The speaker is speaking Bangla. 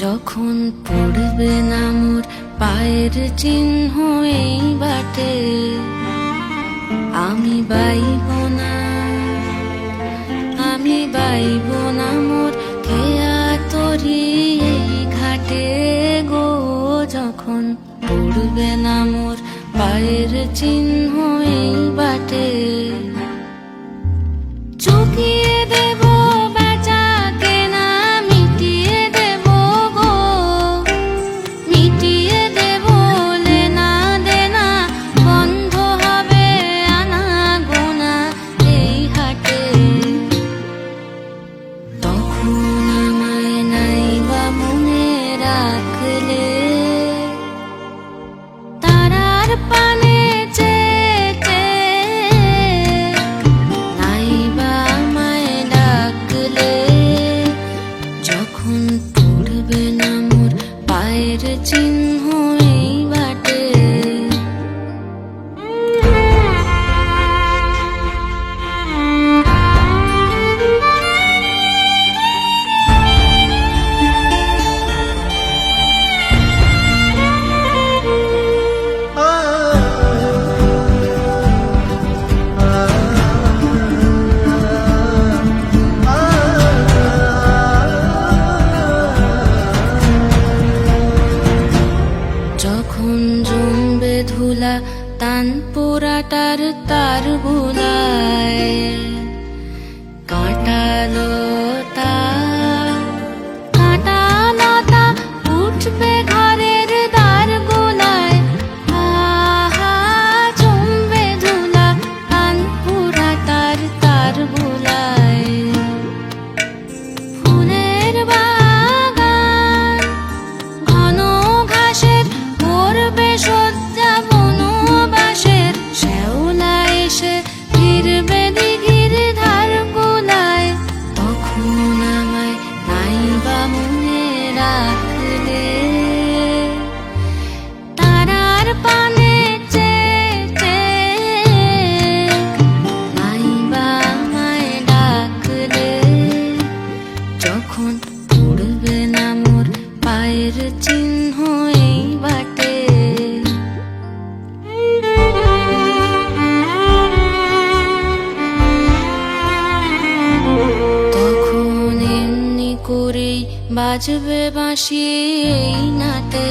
যখন পড়বে না মোর পায়ের চিহ্ন এই বাটে, আমি বাইব না, আমি বাইব না মোর খেয়া তরি এই ঘাটে গো। যখন পড়বে না মোর পায়ের চিহ্ন এই বাটে, চুকিয়ে দেব বেচা কেনা, মিটিয়ে দেব গো, মিটিয়ে দেব লেনা দেনা, বন্ধ হবে আনা গোনা এই হাটে। তখন আমায় নাইবা মনে রাখলে, তারার পানে চেটে নাইবা আমায় ডাকলে। যখন পড়বে না মোর পায়ের চিহ্ন এই বাটে, যখন জমবে ধুলা তান পোড়াটার তার বুলায়, কাঁটালতা কাঁটালতা উঠবে ঘরের দ্বার গোলায়। আহা জমবে ধুলা তান পোড়াটার তার বুলায়। ফুলের বাগান ঘন ঘাসের করবে সজ্জা বনবাসের, শ্যাওলা এসে ফিরবে দিঘির ধার গোলায়। তখন আমায় নাইবা মনে রাখলে, তারার পানে চেটে নাইবা আমায় ডাকলে। যখন পড়বে না মোর পায়ের চিহ্ন এই বাটে, তখন এমনি করেই বাজবে বাঁশি এই নাটে।